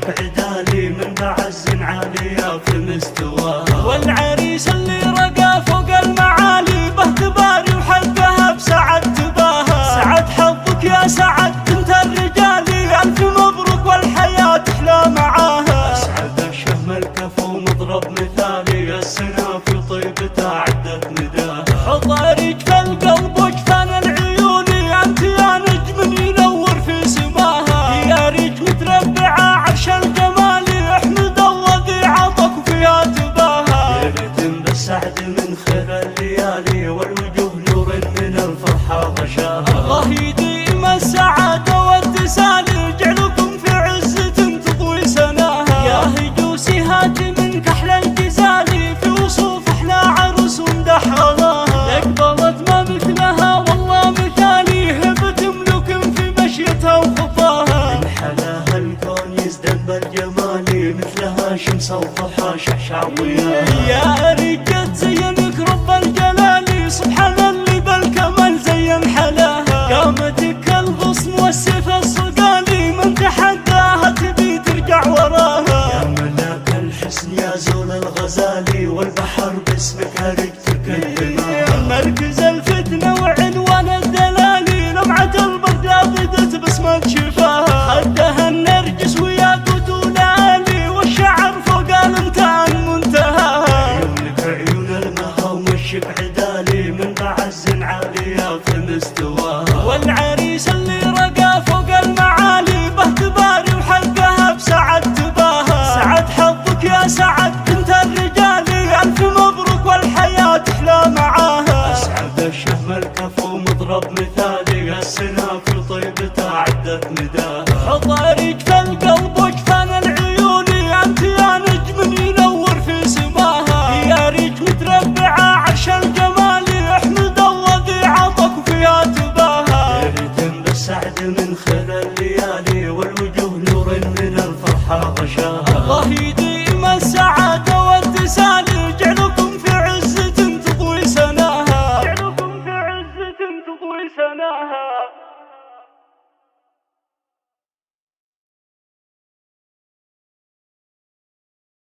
وشك عدالي من بعز عالية في مستواها. والعريس اللي رقى فوق المعالي باهتباري وحقها بسعد تباها. سعد حظك يا سعد بنت الرجالي، ألف مبروك والحياة تحلى معاها. أسعد الشهم الكفو مضرب مثالي، السنة في طيبته عدت نداها. حضارك في القلب وجفان العيون، أنت يا نجم ينور في سماها. يا ريت متربعة عرش الجمال، احمد الله ذي عطف فيها تباها. ليلة بالسعد من خير الليالي، والوجوه نور من الفرحة غشاها. الله يديم السعادة والتسالي، جعلكم في عزة تضوي سناها. يا هجوسي هاتي من كحل الجزالي، في وصوف احنا عروس ومدح غلاها. اقبلت ما مثلها والله مثالي، هبة ملوك في مشيتها وخفاها. من حلاها الكون يزدن بالجمال، مثلها شمس الضحى شعشع ضياها. يا رجال زينك رب الجلال، سبحان اللي بالكمال زين حلاها. قامتك الغصن والسيف الصقالي، من تحداها تبي ترجع وراها. يا ملاك الحسن يا زول الغزالي، والبحر باسمك هرج تكلمها. مركز الفتنة وعنوان الدلالي، لمعة البغداد بدت بسمة شفاها. خدها النرجس وياقوت ولالي، والشعر فوق الامتان منتهاها. عيونك عيون المها ووشك عدالي، من بعز عالية في مستواها. والعريس اللي رقى فوق المعالي، باهتباري وحقها بسعد تباها. سعد حظك يا سعد بنت الرجالي، ألف مبروك والحياة تحلى معاها. أسعد الشهم الكفو مضرب مثالي، السنة في طيبته عدت نداها. حضارك في القلب وجفان العيون، أنت يا نجم ينور في سماها. يا ريت متربعة عرش الجمال، احمد الله ذي عطف فيها تباها. ليلة بالسعد من خير الليالي، والوجوه نور من الفرحة غشاها. الله يديم السعادة والتسالي، جعلكم في عزة تضوي سناها. جعلكم في عزة تضوي سناها.